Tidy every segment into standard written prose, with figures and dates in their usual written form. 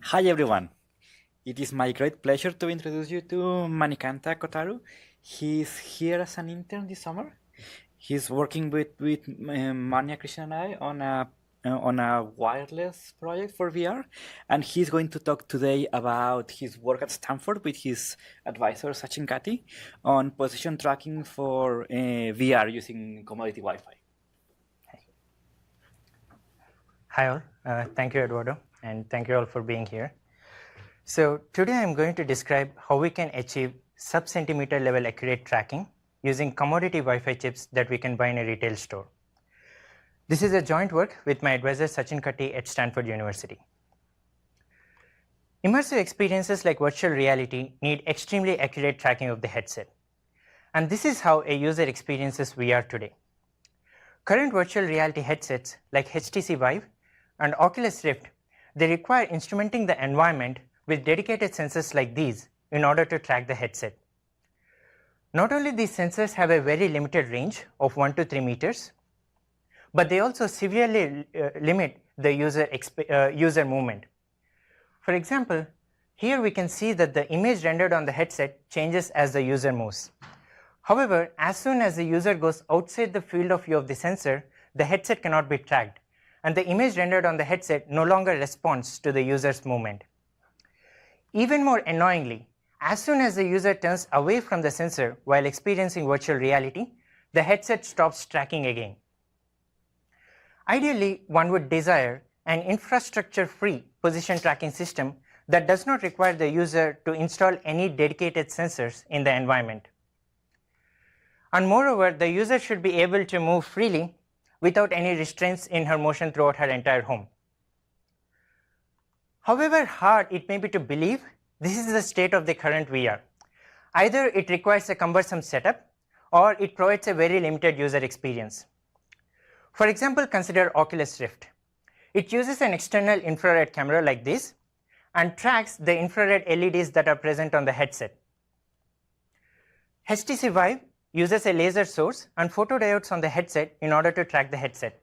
Hi everyone. It is my great pleasure to introduce you to Manikanta Kotaru. He's here as an intern this summer. He's working with Manya Krishna and I on a wireless project for VR, and he's going to talk today about his work at Stanford with his advisor Sachin Katti on position tracking for VR using commodity Wi-Fi. Hi all, thank you Eduardo, and thank you all for being here. So today I'm going to describe how we can achieve sub-centimeter level accurate tracking using commodity Wi-Fi chips that we can buy in a retail store. This is a joint work with my advisor Sachin Katti at Stanford University. Immersive experiences like virtual reality need extremely accurate tracking of the headset. And this is how a user experiences VR today. Current virtual reality headsets like HTC Vive and Oculus Rift, they require instrumenting the environment with dedicated sensors like these in order to track the headset. Not only these sensors have a very limited range of 1 to 3 meters, but they also severely limit the user movement. For example, here we can see that the image rendered on the headset changes as the user moves. However, as soon as the user goes outside the field of view of the sensor, the headset cannot be tracked, and the image rendered on the headset no longer responds to the user's movement. Even more annoyingly, as soon as the user turns away from the sensor while experiencing virtual reality, the headset stops tracking again. Ideally, one would desire an infrastructure-free position tracking system that does not require the user to install any dedicated sensors in the environment. And moreover, the user should be able to move freely without any restraints in her motion throughout her entire home. However hard it may be to believe, this is the state of the current VR. Either it requires a cumbersome setup, or it provides a very limited user experience. For example, consider Oculus Rift. It uses an external infrared camera like this and tracks the infrared LEDs that are present on the headset. HTC Vive uses a laser source and photodiodes on the headset in order to track the headset.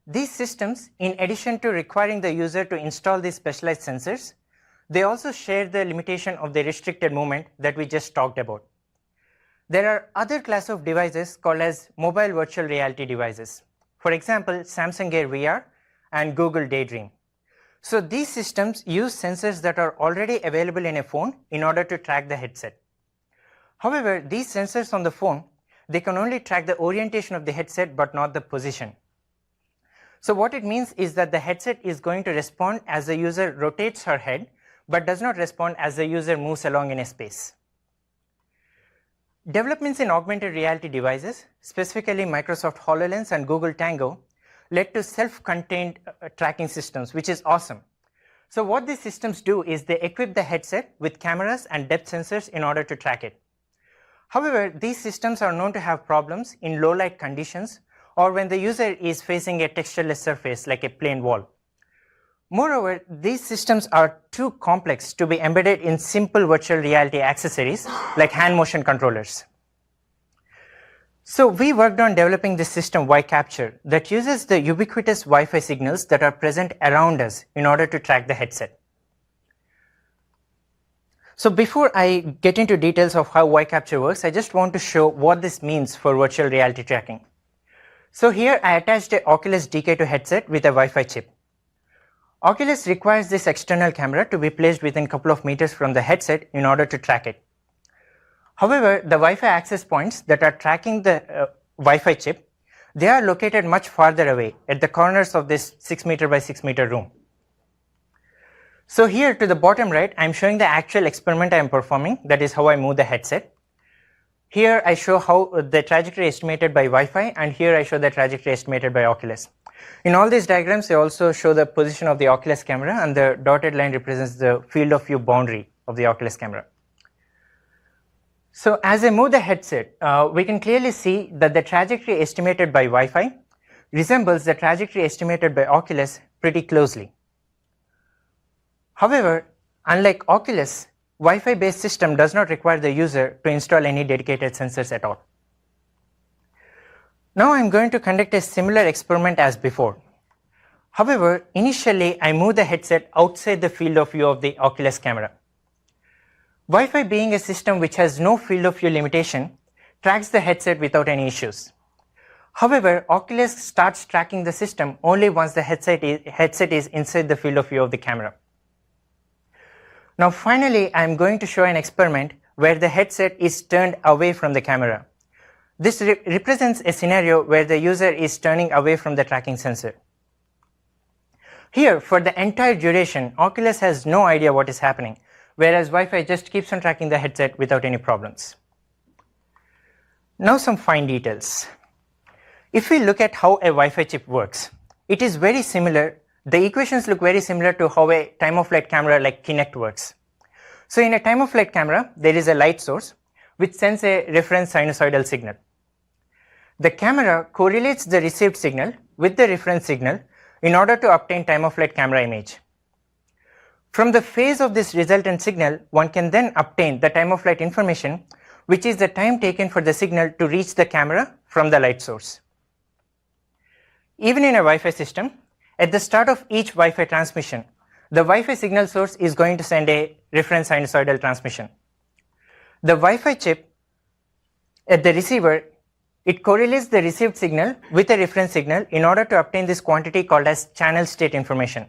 These systems, in addition to requiring the user to install these specialized sensors, they also share the limitation of the restricted movement that we just talked about. There are other class of devices called as mobile virtual reality devices. For example, Samsung Gear VR and Google Daydream. So these systems use sensors that are already available in a phone in order to track the headset. However, these sensors on the phone, they can only track the orientation of the headset but not the position. So what it means is that the headset is going to respond as the user rotates her head, but does not respond as the user moves along in a space. Developments in augmented reality devices, specifically Microsoft HoloLens and Google Tango, led to self-contained tracking systems, which is awesome. So what these systems do is they equip the headset with cameras and depth sensors in order to track it. However, these systems are known to have problems in low light conditions or when the user is facing a textureless surface like a plain wall. Moreover, these systems are too complex to be embedded in simple virtual reality accessories like hand motion controllers. So we worked on developing this system WiCapture that uses the ubiquitous Wi-Fi signals that are present around us in order to track the headset. So before I get into details of how WiCapture works, I just want to show what this means for virtual reality tracking. So here I attached a Oculus DK2 headset with a Wi-Fi chip. Oculus requires this external camera to be placed within a couple of meters from the headset in order to track it. However, the Wi-Fi access points that are tracking the Wi-Fi chip, they are located much farther away at the corners of this 6 meter by 6 meter room. So here to the bottom right, I'm showing the actual experiment I'm performing, that is how I move the headset. Here I show how the trajectory estimated by Wi-Fi, and here I show the trajectory estimated by Oculus. In all these diagrams, I also show the position of the Oculus camera, and the dotted line represents the field of view boundary of the Oculus camera. So as I move the headset, we can clearly see that the trajectory estimated by Wi-Fi resembles the trajectory estimated by Oculus pretty closely. However, unlike Oculus, Wi-Fi based system does not require the user to install any dedicated sensors at all. Now I'm going to conduct a similar experiment as before. However, initially I move the headset outside the field of view of the Oculus camera. Wi-Fi, being a system which has no field of view limitation, tracks the headset without any issues. However, Oculus starts tracking the system only once the headset is inside the field of view of the camera. Now finally, I am going to show an experiment where the headset is turned away from the camera. This represents a scenario where the user is turning away from the tracking sensor. Here, for the entire duration, Oculus has no idea what is happening, whereas Wi-Fi just keeps on tracking the headset without any problems. Now some fine details. If we look at how a Wi-Fi chip works, it is very similar. The equations look very similar to how a time-of-flight camera like Kinect works. So in a time-of-flight camera, there is a light source which sends a reference sinusoidal signal. The camera correlates the received signal with the reference signal in order to obtain time-of-flight camera image. From the phase of this resultant signal, one can then obtain the time-of-flight information, which is the time taken for the signal to reach the camera from the light source. Even in a Wi-Fi system, at the start of each Wi-Fi transmission, the Wi-Fi signal source is going to send a reference sinusoidal transmission. The Wi-Fi chip at the receiver, it correlates the received signal with a reference signal in order to obtain this quantity called as channel state information.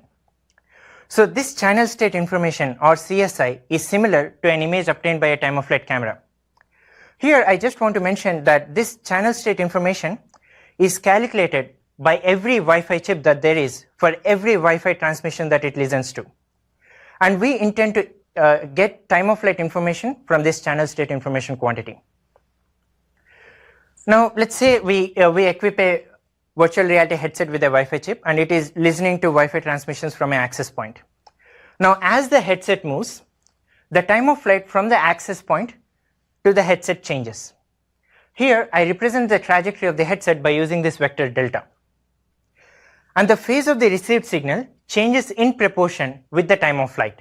So this channel state information, or CSI, is similar to an image obtained by a time-of-flight camera. Here I just want to mention that this channel state information is calculated by every Wi-Fi chip that there is for every Wi-Fi transmission that it listens to. And we intend to get time-of-flight information from this channel state information quantity. Now let's say we equip a virtual reality headset with a Wi-Fi chip and it is listening to Wi-Fi transmissions from an access point. Now as the headset moves, the time of flight from the access point to the headset changes. Here I represent the trajectory of the headset by using this vector delta. And the phase of the received signal changes in proportion with the time of flight.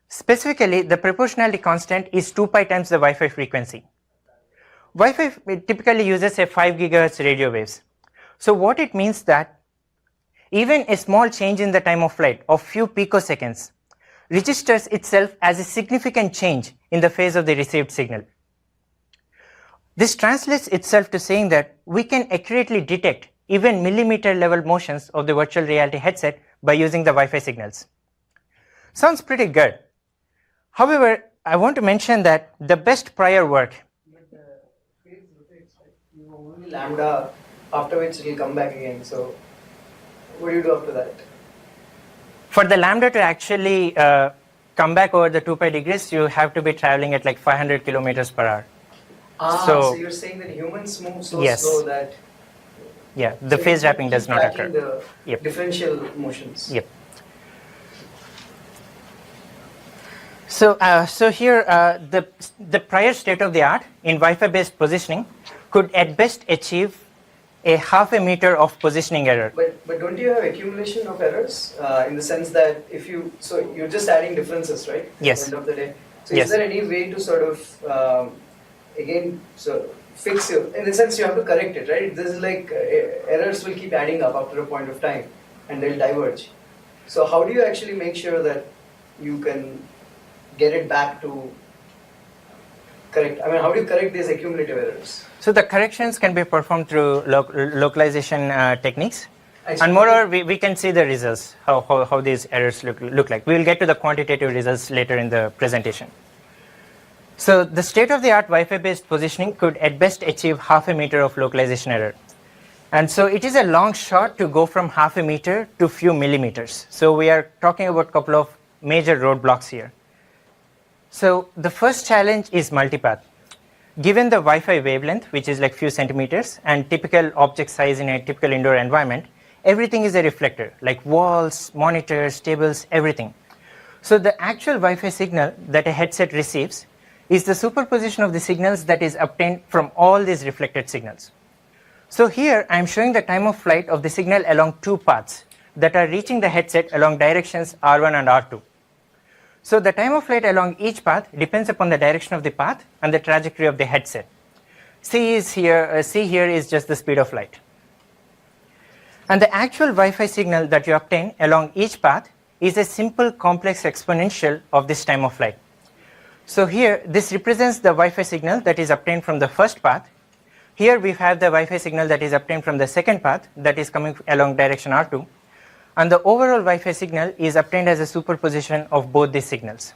Specifically, the proportionality constant is 2 pi times the Wi-Fi frequency. Wi-Fi typically uses a 5 GHz radio waves. So what it means that even a small change in the time of flight of few picoseconds registers itself as a significant change in the phase of the received signal. This translates itself to saying that we can accurately detect even millimeter level motions of the virtual reality headset by using the Wi-Fi signals. Sounds pretty good. However, I want to mention that the best prior work. But the phase rotates, right? You only lambda, after which it will come back again. So, what do you do after that? For the lambda to actually come back over the 2 pi degrees, you have to be traveling at like 500 kilometers per hour. So you're saying that humans move so yes. slow that the so phase wrapping does not occur. The differential motions. Yep. So here the prior state of the art in Wi-Fi based positioning could at best achieve a half a meter of positioning error. But don't you have accumulation of errors in the sense that if so you're just adding differences, right? Yes. At the end of the day. So yes. Is there any way to sort of fix it? In the sense you have to correct it, right? This is like errors will keep adding up after a point of time and they'll diverge. So how do you actually make sure that you can get it back to correct? I mean, how do you correct these accumulative errors? So the corrections can be performed through localization techniques. And moreover, we can see the results, how these errors look like. We will get to the quantitative results later in the presentation. So the state-of-the-art Wi-Fi based positioning could at best achieve half a meter of localization error. And so it is a long shot to go from half a meter to few millimeters. So we are talking about a couple of major roadblocks here. So the first challenge is multipath. Given the Wi-Fi wavelength, which is like few centimeters, and typical object size in a typical indoor environment, everything is a reflector, like walls, monitors, tables, everything. So the actual Wi-Fi signal that a headset receives is the superposition of the signals that is obtained from all these reflected signals. So here I am showing the time of flight of the signal along two paths that are reaching the headset along directions R1 and R2. So the time of flight along each path depends upon the direction of the path and the trajectory of the headset. C here is just the speed of light. And the actual Wi-Fi signal that you obtain along each path is a simple complex exponential of this time of flight. So here, this represents the Wi-Fi signal that is obtained from the first path. Here we have the Wi-Fi signal that is obtained from the second path that is coming along direction R2. And the overall Wi-Fi signal is obtained as a superposition of both these signals.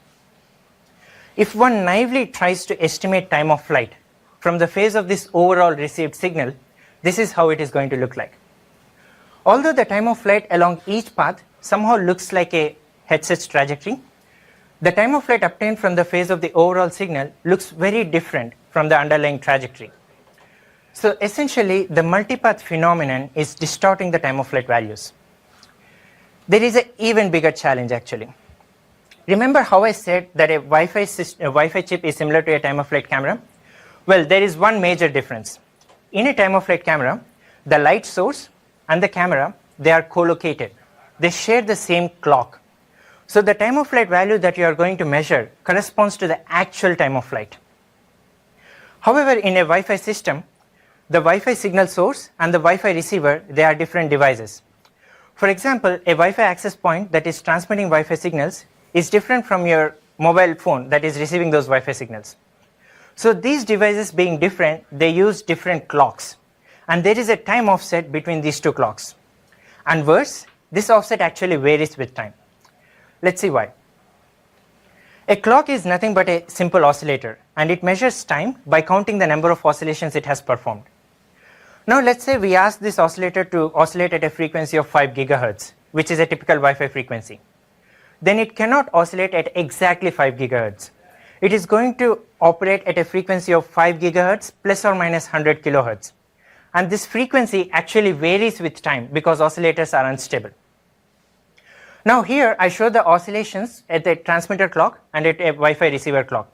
If one naively tries to estimate time of flight from the phase of this overall received signal, this is how it is going to look like. Although the time of flight along each path somehow looks like a headset's trajectory, the time of flight obtained from the phase of the overall signal looks very different from the underlying trajectory. So essentially, the multipath phenomenon is distorting the time of flight values. There is an even bigger challenge actually. Remember how I said that a Wi-Fi chip is similar to a time of flight camera? Well, there is one major difference. In a time of flight camera, the light source and the camera, they are co-located. They share the same clock. So the time of flight value that you are going to measure corresponds to the actual time of flight. However, in a Wi-Fi system, the Wi-Fi signal source and the Wi-Fi receiver, they are different devices. For example, a Wi-Fi access point that is transmitting Wi-Fi signals is different from your mobile phone that is receiving those Wi-Fi signals. So these devices being different, they use different clocks. And there is a time offset between these two clocks. And worse, this offset actually varies with time. Let's see why. A clock is nothing but a simple oscillator, and it measures time by counting the number of oscillations it has performed. Now let's say we ask this oscillator to oscillate at a frequency of 5 gigahertz, which is a typical Wi-Fi frequency. Then it cannot oscillate at exactly 5 gigahertz. It is going to operate at a frequency of 5 gigahertz plus or minus 100 kilohertz. And this frequency actually varies with time because oscillators are unstable. Now here I show the oscillations at the transmitter clock and at a Wi-Fi receiver clock.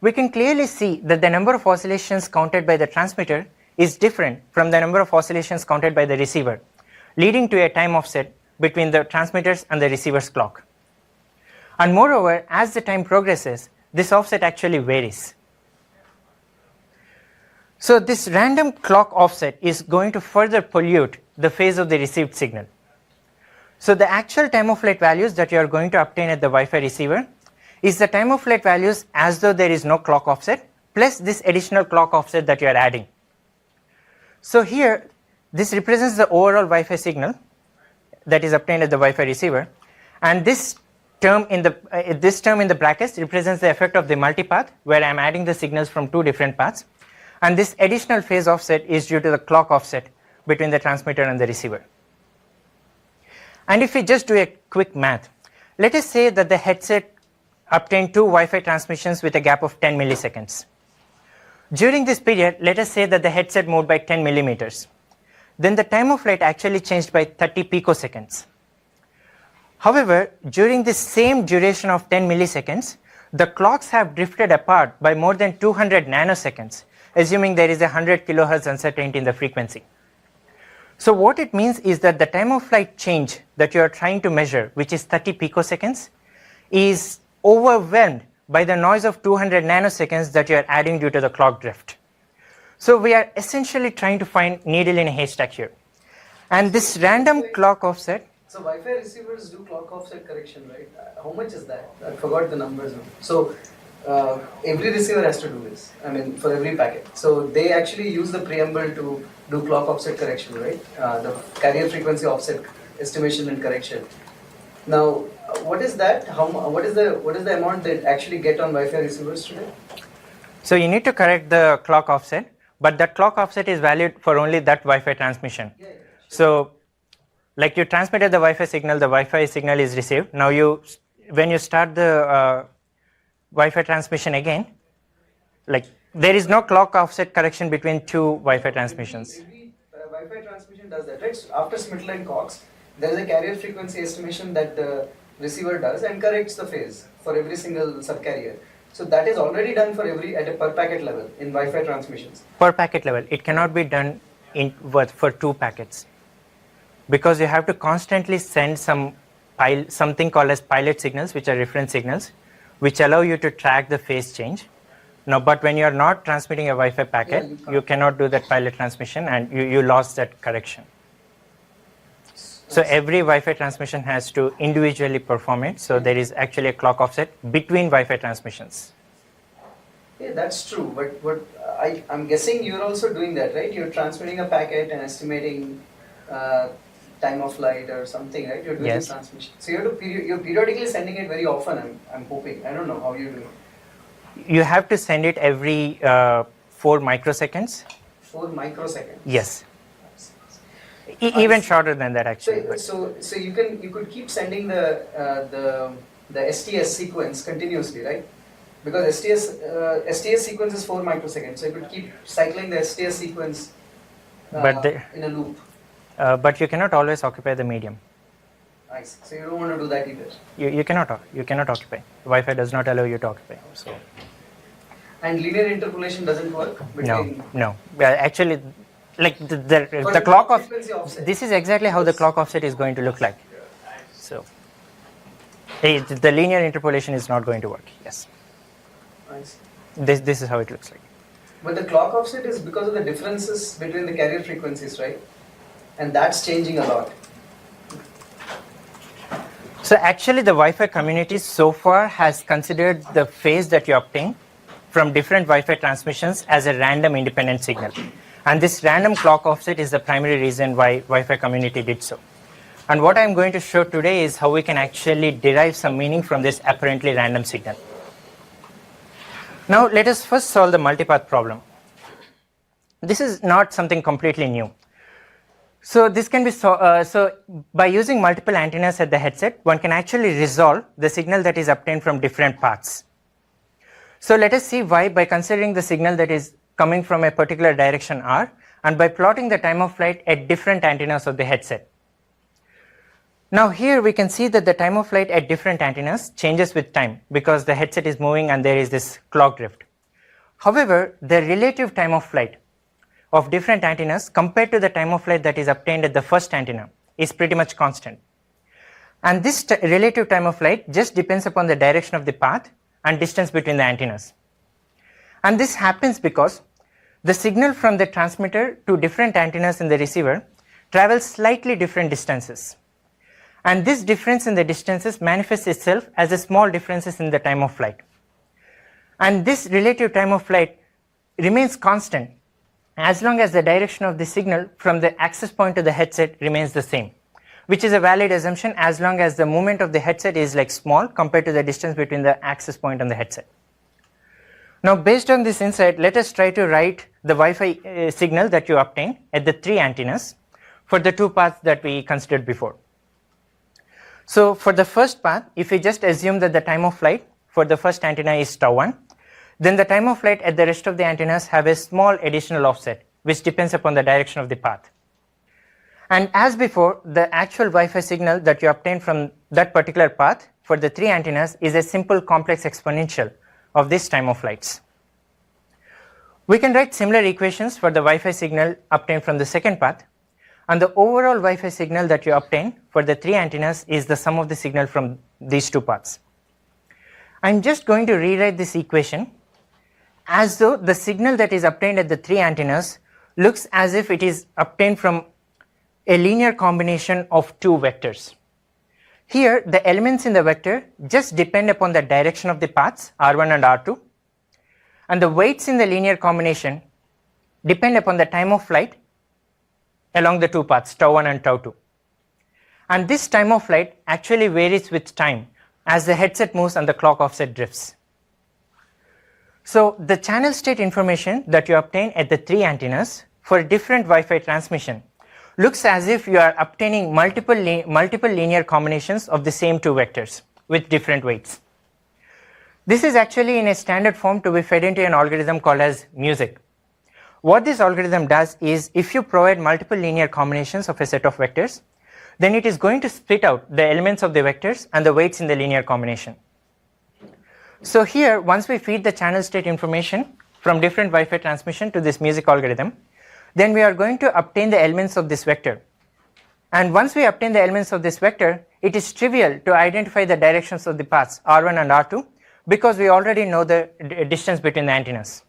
We can clearly see that the number of oscillations counted by the transmitter is different from the number of oscillations counted by the receiver, leading to a time offset between the transmitter's and the receiver's clock. And moreover, as the time progresses, this offset actually varies. So this random clock offset is going to further pollute the phase of the received signal. So the actual time of flight values that you are going to obtain at the Wi-Fi receiver is the time of flight values as though there is no clock offset plus this additional clock offset that you are adding. So here, this represents the overall Wi-Fi signal that is obtained at the Wi-Fi receiver, and this term in the brackets represents the effect of the multipath, where I am adding the signals from two different paths, and this additional phase offset is due to the clock offset between the transmitter and the receiver. And if we just do a quick math, let us say that the headset obtained two Wi-Fi transmissions with a gap of 10 milliseconds. During this period, let us say that the headset moved by 10 millimeters. Then the time of flight actually changed by 30 picoseconds. However, during this same duration of 10 milliseconds, the clocks have drifted apart by more than 200 nanoseconds, assuming there is a 100 kilohertz uncertainty in the frequency. So what it means is that the time of flight change that you are trying to measure, which is 30 picoseconds, is overwhelmed by the noise of 200 nanoseconds that you are adding due to the clock drift. So we are essentially trying to find needle in a haystack here. And this random clock offset. So Wi-Fi receivers do clock offset correction, right? How much is that? I forgot the numbers now. So every receiver has to do this, I mean, for every packet. So they actually use the preamble to do clock offset correction, right? The carrier frequency offset estimation and correction. Now, what is that? What is the amount they actually get on Wi-Fi receivers today? So you need to correct the clock offset, but that clock offset is valid for only that Wi-Fi transmission. Yeah, sure. So, like you transmitted the Wi-Fi signal is received. Now when you start the Wi-Fi transmission again, like there is no clock offset correction between two Wi-Fi transmissions. Every Wi-Fi transmission does that, right? So after Smittle and Cox, there is a carrier frequency estimation that the receiver does and corrects the phase for every single subcarrier. So that is already done for at a per packet level in Wi-Fi transmissions. Per packet level, it cannot be done for two packets, because you have to constantly send something called as pilot signals, which are reference signals, which allow you to track the phase change. Now, but when you are not transmitting a Wi-Fi packet, you cannot do that pilot transmission, and you lost that correction. So every Wi-Fi transmission has to individually perform it. So there is actually a clock offset between Wi-Fi transmissions. Yeah, that's true. But I'm guessing you're also doing that, right? You're transmitting a packet and estimating time of flight or something, right? You're doing Yes. transmission. So you're periodically sending it very often. I'm hoping. I don't know how you do it. You have to send it every 4 microseconds. 4 microseconds. Yes. Even shorter than that, actually. So you could keep sending the STS sequence continuously, right? Because STS sequence is 4 microseconds, so you could keep cycling the STS sequence in a loop. But you cannot always occupy the medium. I see. So you don't want to do that either. You cannot occupy. Wi-Fi does not allow you to occupy. So. And linear interpolation doesn't work between. No. Actually, like the clock offset. This is exactly how the clock offset is going to look like. So the linear interpolation is not going to work. Yes. I see. This is how it looks like. But the clock offset is because of the differences between the carrier frequencies, right? And that's changing a lot. So actually the Wi-Fi community so far has considered the phase that you obtain from different Wi-Fi transmissions as a random independent signal. And this random clock offset is the primary reason why Wi-Fi community did so. And what I'm going to show today is how we can actually derive some meaning from this apparently random signal. Now let us first solve the multipath problem. This is not something completely new. So this can be so by using multiple antennas at the headset, one can actually resolve the signal that is obtained from different paths. So let us see why by considering the signal that is coming from a particular direction R and by plotting the time of flight at different antennas of the headset. Now here we can see that the time of flight at different antennas changes with time because the headset is moving and there is this clock drift. However, the relative time of flight of different antennas compared to the time of flight that is obtained at the first antenna is pretty much constant. And this relative time of flight just depends upon the direction of the path and distance between the antennas. And this happens because the signal from the transmitter to different antennas in the receiver travels slightly different distances. And this difference in the distances manifests itself as a small differences in the time of flight. And this relative time of flight remains constant as long as the direction of the signal from the access point to the headset remains the same, which is a valid assumption as long as the movement of the headset is like small compared to the distance between the access point and the headset. Now based on this insight, let us try to write the Wi-Fi signal that you obtain at the 3 antennas for the 2 paths that we considered before. So for the first path, if we just assume that the time of flight for the first antenna is tau1, then the time of flight at the rest of the antennas have a small additional offset, which depends upon the direction of the path. And as before, the actual Wi-Fi signal that you obtain from that particular path for the 3 antennas is a simple complex exponential of this time of flights. We can write similar equations for the Wi-Fi signal obtained from the second path, and the overall Wi-Fi signal that you obtain for the 3 antennas is the sum of the signal from these 2 paths. I'm just going to rewrite this equation as though the signal that is obtained at the 3 antennas looks as if it is obtained from a linear combination of 2 vectors. Here the elements in the vector just depend upon the direction of the paths R1 and R2, and the weights in the linear combination depend upon the time of flight along the 2 paths tau1 and tau2. And this time of flight actually varies with time as the headset moves and the clock offset drifts. So the channel state information that you obtain at the 3 antennas for different Wi-Fi transmission looks as if you are obtaining multiple linear combinations of the same 2 vectors with different weights. This is actually in a standard form to be fed into an algorithm called as music. What this algorithm does is if you provide multiple linear combinations of a set of vectors, then it is going to split out the elements of the vectors and the weights in the linear combination. So here, once we feed the channel state information from different Wi-Fi transmission to this music algorithm, then we are going to obtain the elements of this vector. And once we obtain the elements of this vector, it is trivial to identify the directions of the paths R1 and R2 because we already know the distance between the antennas.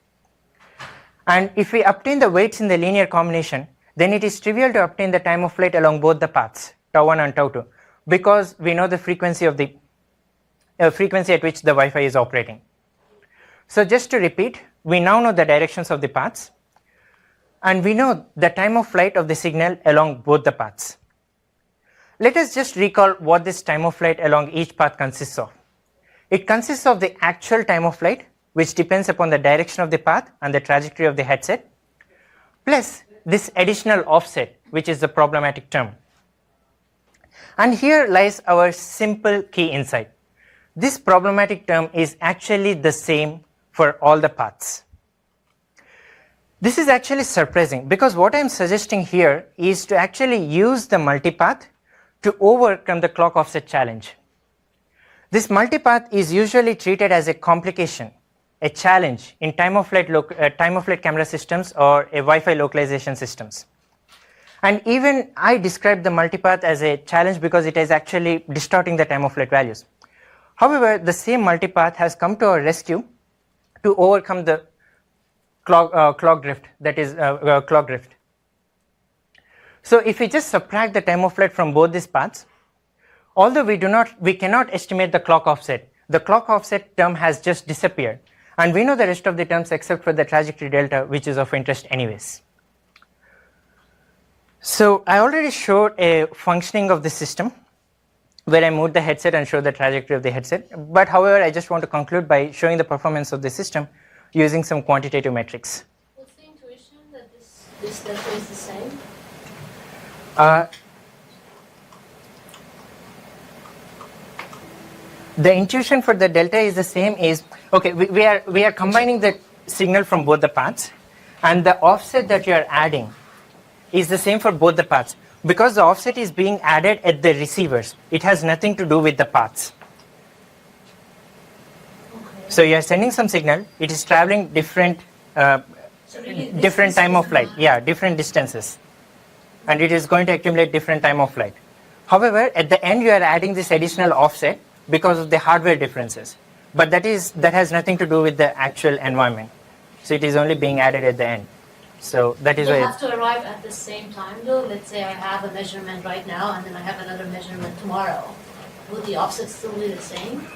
And if we obtain the weights in the linear combination, then it is trivial to obtain the time of flight along both the paths tau1 and tau2, because we know the frequency of the frequency at which the Wi-Fi is operating. So just to repeat, we now know the directions of the paths, and we know the time of flight of the signal along both the paths. Let us just recall what this time of flight along each path consists of. It consists of the actual time of flight, which depends upon the direction of the path and the trajectory of the headset, plus this additional offset, which is the problematic term. And here lies our simple key insight. This problematic term is actually the same for all the paths. This is actually surprising, because what I am suggesting here is to actually use the multipath to overcome the clock offset challenge. This multipath is usually treated as a complication, a challenge in time-of-flight camera systems or a Wi-Fi localization systems. And even I describe the multipath as a challenge because it is actually distorting the time-of-flight values. However, the same multipath has come to our rescue to overcome the clock drift, that is clock drift. So if we just subtract the time of flight from both these paths, although we cannot estimate the clock offset, the clock offset term has just disappeared, and we know the rest of the terms except for the trajectory delta, which is of interest anyways. So I already showed a functioning of the system where I moved the headset and showed the trajectory of the headset. But however, I just want to conclude by showing the performance of the system using some quantitative metrics. What's the intuition that this delta is the same? The intuition for the delta is the same is, okay, we are combining the signal from both the paths, and the offset that you are adding is the same for both the paths. Because the offset is being added at the receivers, it has nothing to do with the paths. Okay. So you are sending some signal, it is traveling different different time of flight, different distances, and it is going to accumulate different time of flight. However, at the end you are adding this additional offset because of the hardware differences, but that has nothing to do with the actual environment. So it is only being added at the end. So that is They why have to arrive at the same time though. Let's say I have a measurement right now and then I have another measurement tomorrow. Would the offset still be the same?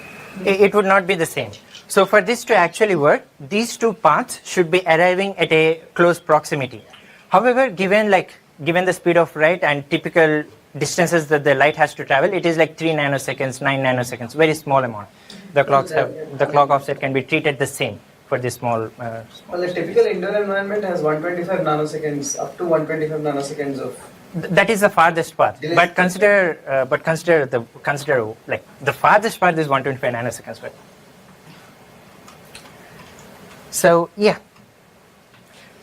it would not be the same. So for this to actually work, these two paths should be arriving at a close proximity. However, given the speed of light and typical distances that the light has to travel, it is like 3 nanoseconds, 9 nanoseconds, very small amount. The clock offset can be treated the same for this small. Well, the typical indoor environment has 125 nanoseconds, up to 125 nanoseconds of. That is the farthest path. But consider like the farthest path is 125 nanoseconds. Right? So yeah.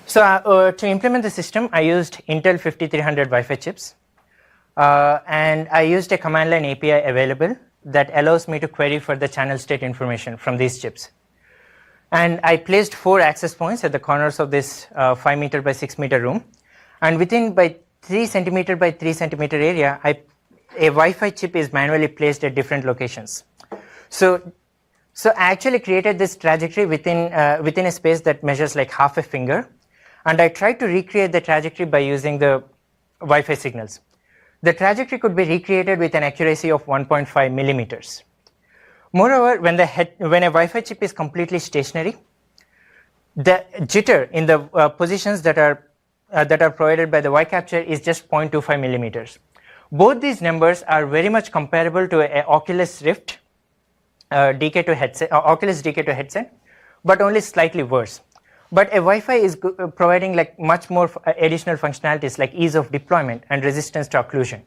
So to implement the system, I used Intel 5300 Wi-Fi chips, and I used a command line API available that allows me to query for the channel state information from these chips. And I placed 4 access points at the corners of this 5 meter by 6 meter room, and within by 3 centimeter by 3 centimeter area, a Wi-Fi chip is manually placed at different locations. So I actually created this trajectory within a space that measures like half a finger, and I tried to recreate the trajectory by using the Wi-Fi signals. The trajectory could be recreated with an accuracy of 1.5 millimeters. Moreover, when a Wi-Fi chip is completely stationary, the jitter in the positions that are provided by the WiCapture is just 0.25 millimeters. Both these numbers are very much comparable to an Oculus Rift DK2 headset, Oculus DK2 headset, but only slightly worse. But a Wi-Fi is providing like much more additional functionalities like ease of deployment and resistance to occlusion.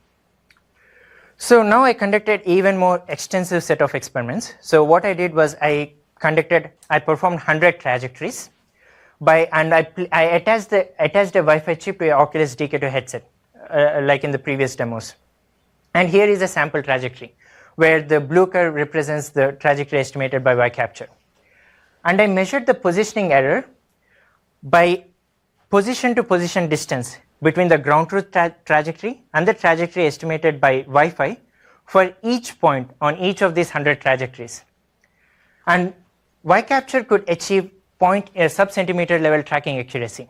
So now I conducted even more extensive set of experiments. So what I did was I performed 100 trajectories and I attached a Wi-Fi chip to an Oculus DK2 headset, like in the previous demos. And here is a sample trajectory where the blue curve represents the trajectory estimated by WiCapture. And I measured the positioning error by position to position distance between the ground truth trajectory and the trajectory estimated by Wi-Fi for each point on each of these 100 trajectories. And WiCapture could achieve sub-centimeter level tracking accuracy.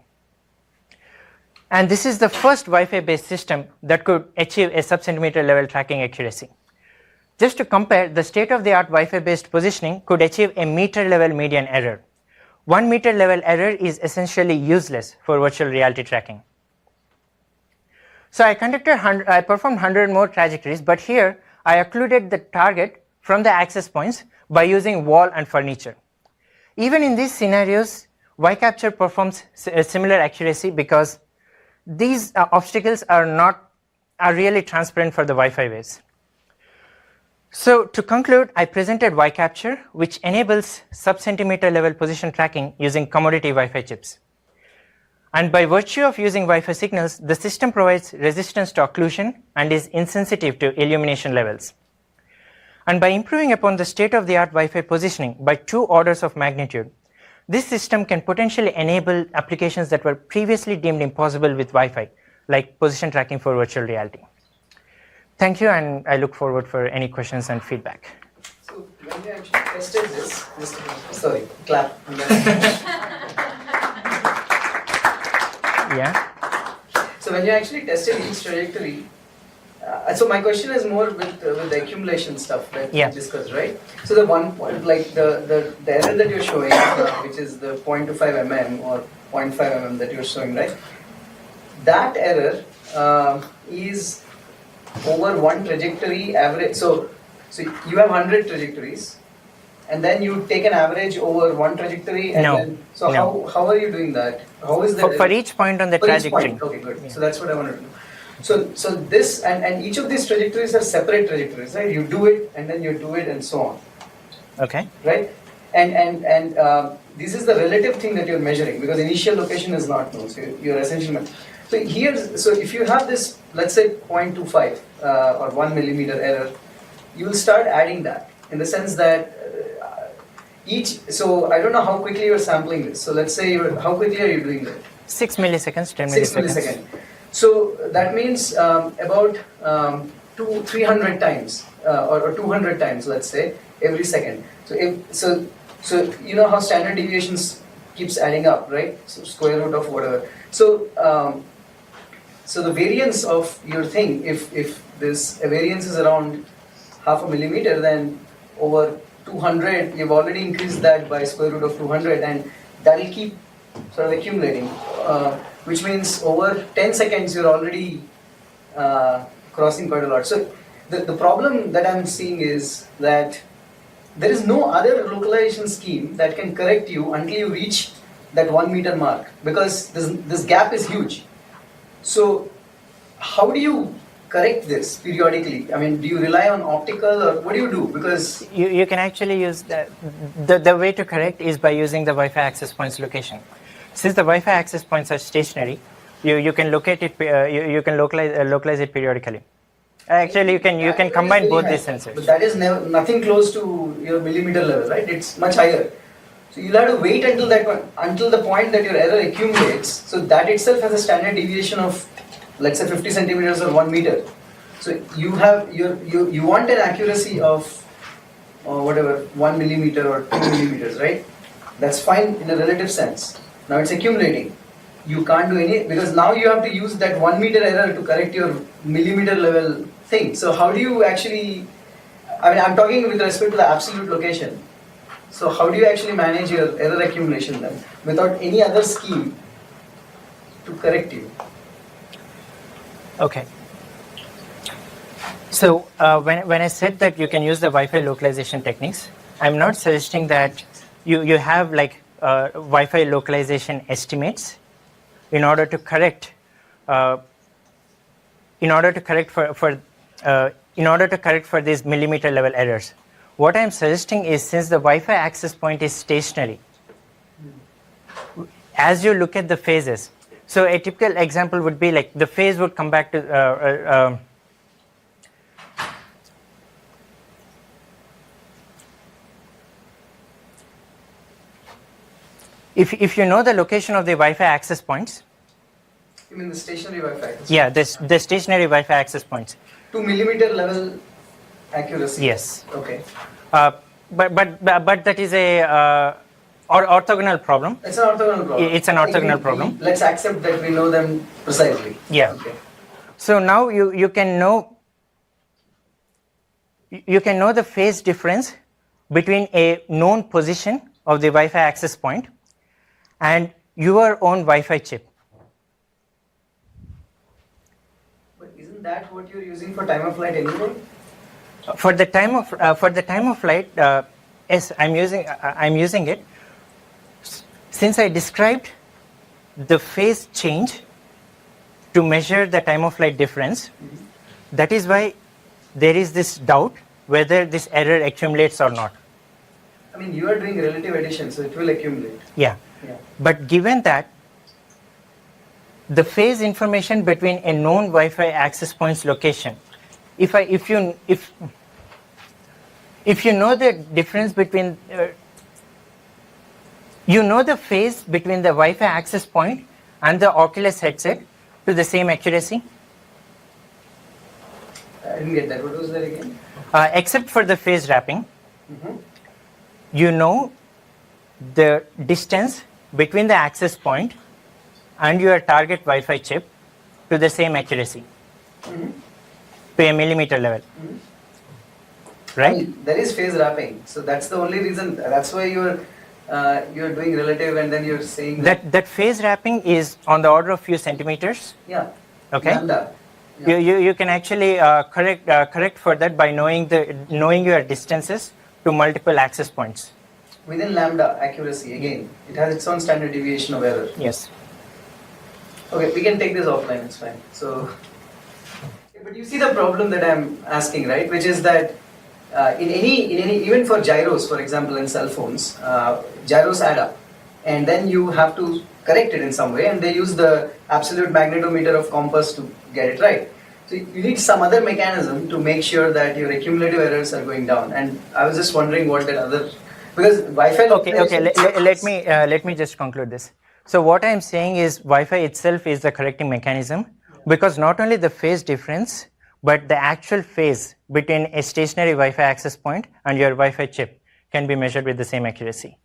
And this is the first Wi-Fi based system that could achieve a sub-centimeter level tracking accuracy. Just to compare, the state-of-the-art Wi-Fi based positioning could achieve a meter level median error. 1 meter level error is essentially useless for virtual reality tracking. So I performed 100 more trajectories, but here I occluded the target from the access points by using wall and furniture. Even in these scenarios, WiCapture performs a similar accuracy because these obstacles are really transparent for the Wi-Fi waves. So to conclude, I presented WiCapture, which enables sub-centimeter level position tracking using commodity Wi-Fi chips. And by virtue of using Wi-Fi signals, the system provides resistance to occlusion and is insensitive to illumination levels. And by improving upon the state-of-the-art Wi-Fi positioning by 2 orders of magnitude, this system can potentially enable applications that were previously deemed impossible with Wi-Fi, like position tracking for virtual reality. Thank you, and I look forward for any questions and feedback. So when you actually tested this, sorry, clap. Yeah. So when you actually tested each trajectory, so my question is more with the accumulation stuff that we discussed, right? So the one point, like the error that you're showing, which is the 0.25 mm or 0.5 mm that you're showing, right? That error is over one trajectory average. So you have 100 trajectories, and then you take an average over one trajectory, and then how are you doing that? How is that? For each point on the trajectory. Okay, good. Yeah. So that's what I wanted to know. So this and each of these trajectories are separate trajectories, right? You do it, and then you do it, and so on. Okay. Right. And this is the relative thing that you're measuring, because initial location is not known. So you're essentially. So if you have this, let's say 0.25 or 1 millimeter error, you will start adding that in the sense that so I don't know how quickly you're sampling this. So let's say how quickly are you doing that? 6 milliseconds, 10 6 milliseconds. So that means about 300 times or 200 times, let's say, every second. So you know how standard deviations keeps adding up, right? So square root of whatever. So the variance of your thing, if this variance is around half a millimeter, then over 200, you've already increased that by square root of 200, and that will keep sort of accumulating, which means over 10 seconds you're already crossing quite a lot. So the problem that I'm seeing is that there is no other localization scheme that can correct you until you reach that 1 meter mark, because this gap is huge. So how do you correct this periodically? I mean, do you rely on optical, or what do you do? Because you can actually use the way to correct is by using the Wi-Fi access points location. Since the Wi-Fi access points are stationary, you can locate it. You can localize it periodically. Actually, you can combine both these sensors. But that is nothing close to your millimeter level, right? It's much higher. So you'll have to wait until the point that your error accumulates. So that itself has a standard deviation of, let's say, 50 centimeters or 1 meter. So you want an accuracy of whatever 1 millimeter or 2 millimeters, right? That's fine in a relative sense. Now it's accumulating. You can't do any, because now you have to use that 1 meter error to correct your millimeter level thing. So how do you actually? I mean, I'm talking with respect to the absolute location. So how do you actually manage your error accumulation then, without any other scheme to correct you? Okay. So when I said that you can use the Wi-Fi localization techniques, I'm not suggesting that you have like Wi-Fi localization estimates in order to correct for these millimeter level errors. What I'm suggesting is, since the Wi-Fi access point is stationary, as you look at the phases, so a typical example would be like the phase would come back to if you know the location of the Wi-Fi access points. You mean the stationary Wi-Fi access points? Yeah, the stationary Wi-Fi access points. 2 millimeter level accuracy. Yes. Okay. But that is a or orthogonal problem. It's an orthogonal problem. It's an orthogonal problem. Let's accept that we know them precisely. Yeah. Okay. So now you can know the phase difference between a known position of the Wi-Fi access point and your own Wi-Fi chip. But isn't that what you're using for time of flight anyway? For the time of flight, yes, I'm using it. Since I described the phase change to measure the time of flight difference, that is why there is this doubt whether this error accumulates or not. I mean, you are doing relative addition, so it will accumulate. Yeah. But given that the phase information between a known Wi-Fi access point's location, if you know the difference between you know the phase between the Wi-Fi access point and the Oculus headset to the same accuracy, I didn't get that. What was that again? except for the phase wrapping. You know the distance between the access point and your target Wi-Fi chip to the same accuracy, to a millimeter level, right? I mean, there is phase wrapping, so that's the only reason. That's why you're doing relative, and then you're saying That phase wrapping is on the order of few centimeters. yeah. Okay. Lambda. You can actually correct for that by knowing your distances to multiple access points. Within lambda accuracy, again, it has its own standard deviation of error. Yes. Okay, we can take this offline, it's fine. So, but you see the problem that I'm asking, right? Which is that in any, even for gyros, for example, in cell phones, gyros add up, and then you have to correct it in some way, and they use the absolute magnetometer of compass to get it right. So you need some other mechanism to make sure that your accumulative errors are going down. And I was just wondering what that other, because Wi-Fi. Okay. Let me just conclude this. So what I'm saying is Wi-Fi itself is the correcting mechanism, because not only the phase difference, but the actual phase between a stationary Wi-Fi access point and your Wi-Fi chip can be measured with the same accuracy.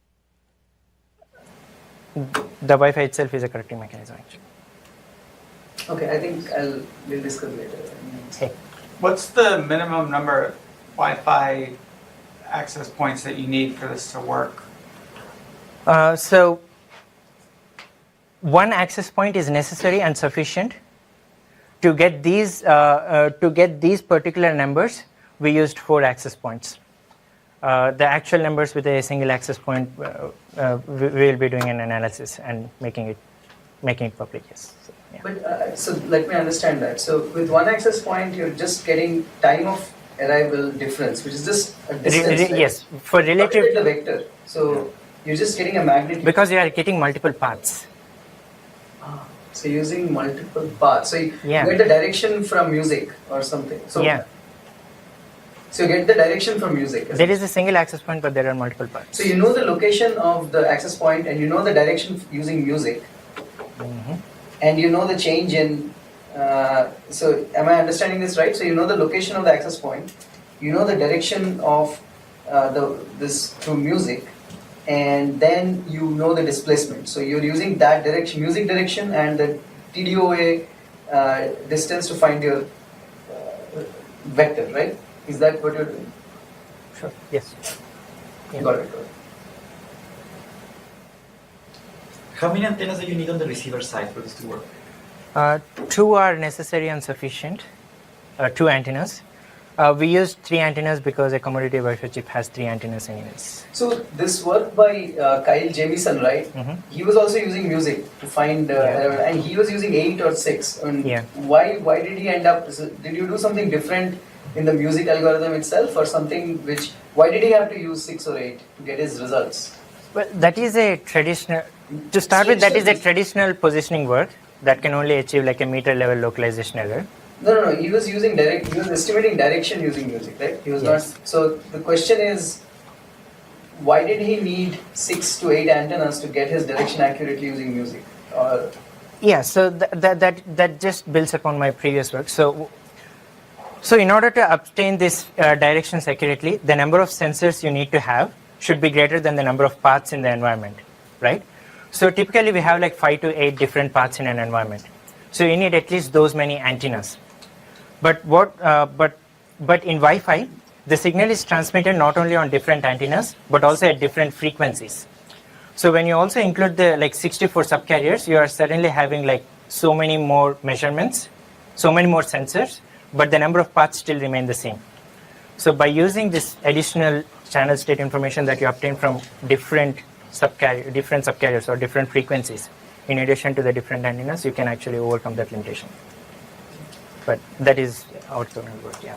The Wi-Fi itself is a correcting mechanism, actually. Okay, I think we'll discuss later. Okay. What's the minimum number of Wi-Fi access points that you need for this to work? So one access point is necessary and sufficient. To get these particular numbers, we used 4 access points. The actual numbers with a single access point, we will be doing an analysis and making it public. Yes. So, yeah. But so let me understand that. So with one access point, you're just getting time of arrival difference, which is just a distance. Right? Yes, for relative. The vector. So you're just getting a magnitude. Because you are getting multiple paths. So using multiple paths. So you Yeah. get the direction from music or something. So Yeah. So you get the direction from music. There is a single access point, but there are multiple paths. So you know the location of the access point, and you know the direction using music, and you know the change in. So am I understanding this right? So you know the location of the access point, you know the direction of this through music, and then you know the displacement. So you're using that direction, music direction, and the TDOA distance to find your vector, right? Is that what you're doing? Sure. Yes. Yeah. Got it. How many antennas do you need on the receiver side for this to work? 2 are necessary and sufficient. 2 antennas. We used 3 antennas because a commodity Wi-Fi chip has 3 antennas anyways. So this work by Kyle Jamieson, right? He was also using music to find, and he was using 8 or 6. And Yeah. Why did he end up? Did you do something different in the music algorithm itself, or something which? Why did he have to use 6 or 8 to get his results? Well, that is a traditional. To start with, that is a traditional positioning work that can only achieve like a meter level localization error. No. He was using He was estimating direction using music, right? He was not. So the question is, why did he need 6 to 8 antennas to get his direction accurately using music? Or Yeah. So that just builds upon my previous work. So in order to obtain this directions accurately, the number of sensors you need to have should be greater than the number of paths in the environment, right? So typically we have like 5 to 8 different paths in an environment. So you need at least those many antennas. But in Wi-Fi, the signal is transmitted not only on different antennas, but also at different frequencies. So when you also include the like 64 subcarriers, you are suddenly having like so many more measurements, so many more sensors, but the number of paths still remain the same. So by using this additional channel state information that you obtain from different subcarriers or different frequencies, in addition to the different antennas, you can actually overcome that limitation. But that is how it's going to work, yeah.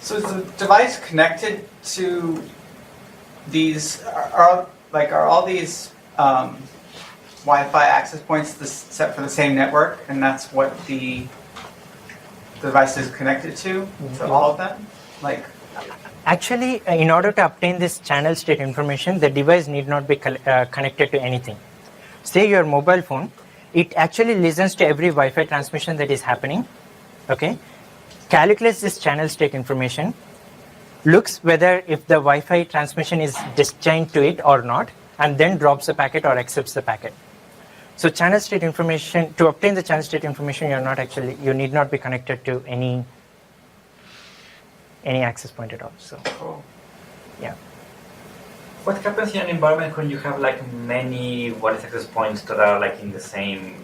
So is the device connected to these? Are all these Wi-Fi access points set for the same network, and that's what the device is connected to all of them? Like, actually, in order to obtain this channel state information, the device need not be connected to anything. Say your mobile phone, it actually listens to every Wi-Fi transmission that is happening, okay? Calculates this channel state information, looks whether if the Wi-Fi transmission is disjoint to it or not, and then drops the packet or accepts the packet. So channel state information, to obtain the channel state information, you need not be connected to any access point at all. So, Cool. yeah. What happens in an environment when you have like many wireless access points that are like in the same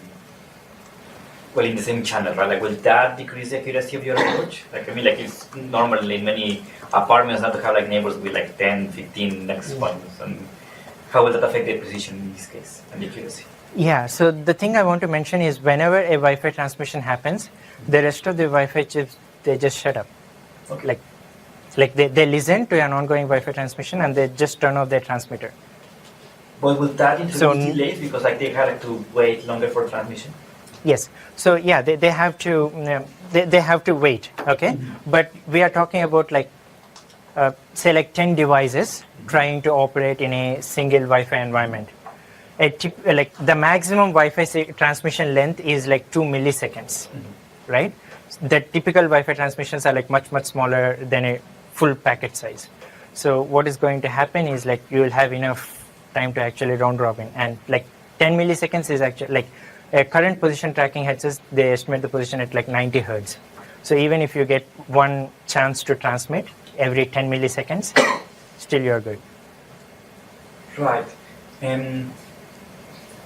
channel, right? Like, will that decrease the accuracy of your approach? Like, I mean, like it's normally in many apartments not to have like neighbors with like 10, 15 access points, and how will that affect the precision in this case and the accuracy? Yeah, so the thing I want to mention is whenever a Wi-Fi transmission happens, the rest of the Wi-Fi chips, they just shut up. Okay. Like they listen to an ongoing Wi-Fi transmission and they just turn off their transmitter. But will that introduce delays because like they had to wait longer for transmission? Yes. So yeah, they have to they have to wait. Okay. But we are talking about like say like 10 devices trying to operate in a single Wi-Fi environment. Like the maximum Wi-Fi transmission length is like 2 milliseconds, right? The typical Wi-Fi transmissions are like much smaller than a full packet size. So what is going to happen is like you will have enough time to actually round robin, and like 10 milliseconds is actually like a current position tracking headsets, they estimate the position at like 90 hertz. So even if you get one chance to transmit every 10 milliseconds, still you're good. Right.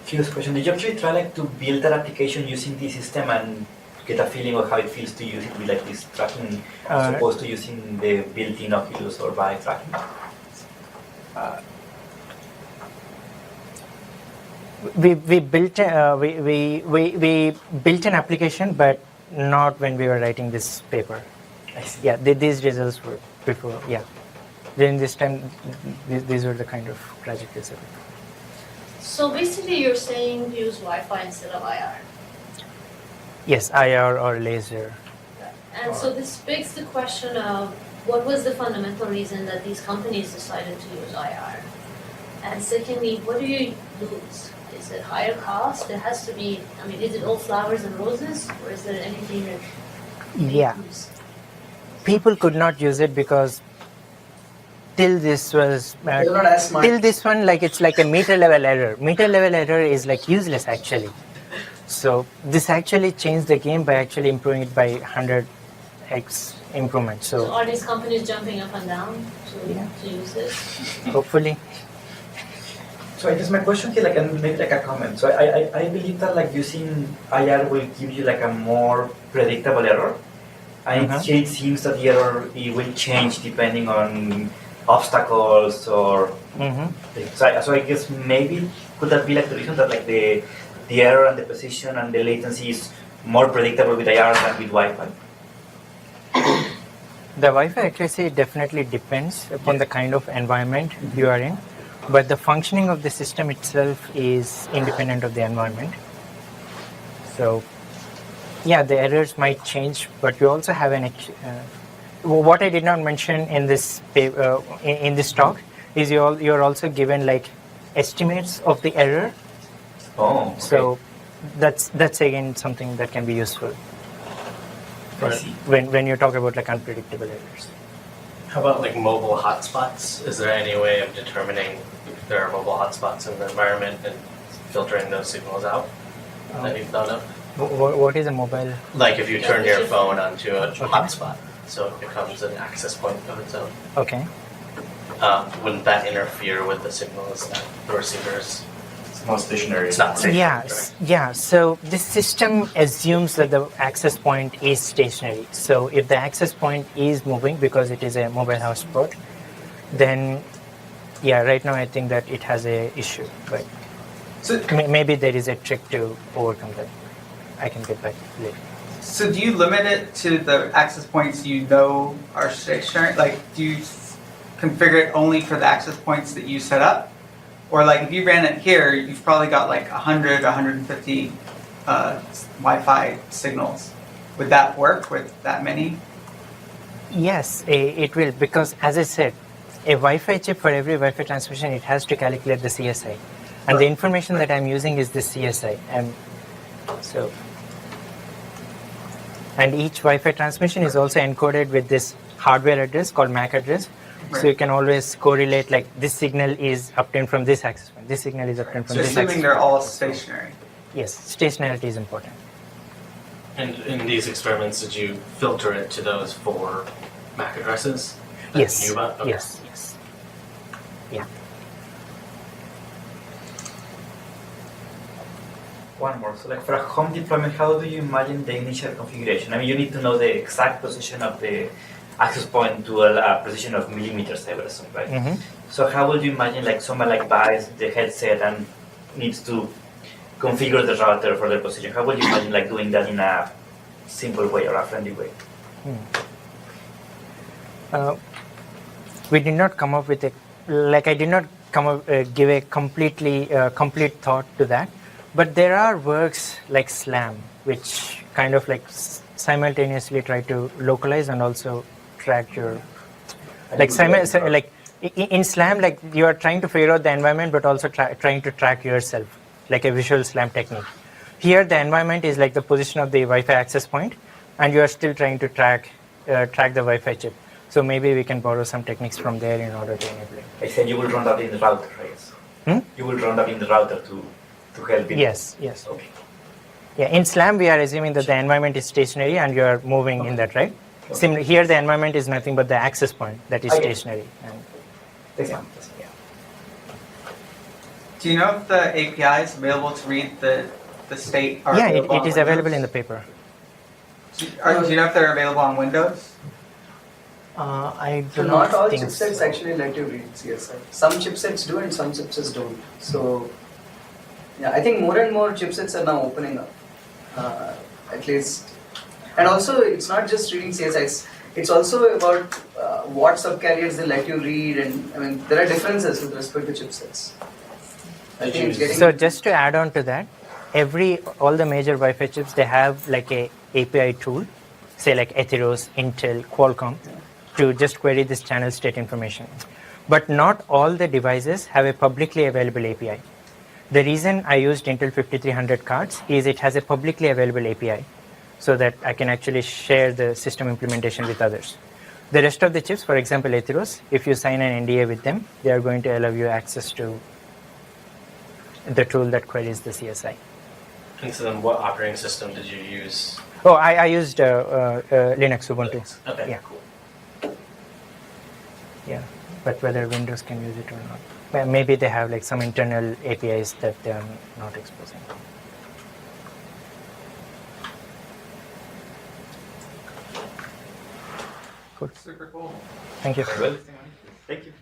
Curious question. Did you actually try like to build that application using this system and get a feeling of how it feels to use it with like this tracking as opposed to using the built-in Oculus or Vive tracking? We built an application, but not when we were writing this paper. I see. Yeah, these results were before. Yeah, during this time, these were the kind of trajectories. So basically you're saying use Wi-Fi instead of IR. Yes, IR or laser. And so this begs the question of what was the fundamental reason that these companies decided to use IR? And secondly, what do you lose? Is it higher cost? It has to be, I mean, is it all flowers and roses? Or is there anything that Yeah. lose? People could not use it because till this was They're not as smart. till this one, like it's like a meter level error. Meter level error is like useless actually. So this actually changed the game by actually improving it by 100x improvement. So So are these companies jumping up and down to use this? hopefully, So I guess my question here, like, and maybe like a comment. So I believe that like using IR will give you like a more predictable error. And it seems that the error it will change depending on obstacles or. So I guess maybe could that be like the reason that like the error and the position and the latency is more predictable with IR than with Wi-Fi? the Wi-Fi accuracy definitely depends upon the kind of environment you are in, but the functioning of the system itself is independent of the environment. So yeah, the errors might change, but you also have what I did not mention in this in this talk is you're also given like estimates of the error. Oh. Okay. So that's again something that can be useful I see. when you talk about like unpredictable errors. How about like mobile hotspots? Is there any way of determining if there are mobile hotspots in the environment and filtering those signals out that you've thought of? What is a mobile? Like if you turn your phone onto a hotspot, so it becomes an access point of its own. Okay. Wouldn't that interfere with the signals that the receivers? It's not stationary. It's not safe. Yeah, right? yeah. So this system assumes that the access point is stationary. So if the access point is moving because it is a mobile hotspot, then yeah, right now I think that it has a issue. But So, maybe there is a trick to overcome that. I can get back later. so do you limit it to the access points you know are stationary? Like, do you configure it only for the access points that you set up? Or like if you ran it here, you've probably got like 100, 150 Wi-Fi signals. Would that work with that many? Yes, it will, because as I said, a Wi-Fi chip for every Wi-Fi transmission, it has to calculate the CSI. And the information that I'm using is the CSI. And each Wi-Fi transmission is also encoded with this hardware address called MAC address. Right. So you can always correlate, like this signal is obtained from this access point, this signal is obtained from So this access assuming they're point. all stationary. Yes, stationarity is important. And in these experiments, did you filter it to those 4 MAC addresses? that Yes, you knew about? Okay. yes, yes. Yeah. One more. So like for a home deployment, how do you imagine the initial configuration? I mean, you need to know the exact position of the access point to a precision of millimeters, I would assume, right? Mm-hmm. So how would you imagine like someone like buys the headset and needs to configure the router for their position? How would you imagine like doing that in a simple way or a friendly way? We did not come up with a, like I did not come up, give a complete thought to that. But there are works like SLAM, which kind of like simultaneously try to localize and also track your, like in SLAM, like you are trying to figure out the environment, but also trying to track yourself, like a visual SLAM technique. Here, the environment is like the position of the Wi-Fi access point, and you are still trying to track the Wi-Fi chip. So maybe we can borrow some techniques from there in order to enable it. I said you will run that in the router, right? You will run that in the router to help it. Yes, yes. Okay. Yeah, in SLAM, we are assuming that the environment is stationary and you are moving in that, right? Similar, here the environment is nothing but the access point that is stationary. And, Yeah. Do you know if the API is available to read the state? Are yeah, available it on is available in Windows? the paper. Do you know if they're available on Windows? I So do not all think chipsets so. actually let you read CSI. Some chipsets do and some chipsets don't. So yeah, I think more and more chipsets are now opening up, at least. And also, it's not just reading CSI. It's also about what subcarriers they let you read, and I mean there are differences with respect to chipsets. I think it's getting. So just to add on to that, all the major Wi-Fi chips, they have like a API tool, say like Atheros, Intel, Qualcomm, to just query this channel state information. But not all the devices have a publicly available API. The reason I used Intel 5300 cards is it has a publicly available API, so that I can actually share the system implementation with others. The rest of the chips, for example, Atheros, if you sign an NDA with them, they are going to allow you access to the tool that queries the CSI. And so then what operating system did you use? Oh, I used Linux Ubuntu. Okay, Yeah. cool. Yeah, but whether Windows can use it or not. Well, maybe they have like some internal APIs that they are not exposing. Cool. Super cool. Thank you. Well, thank you.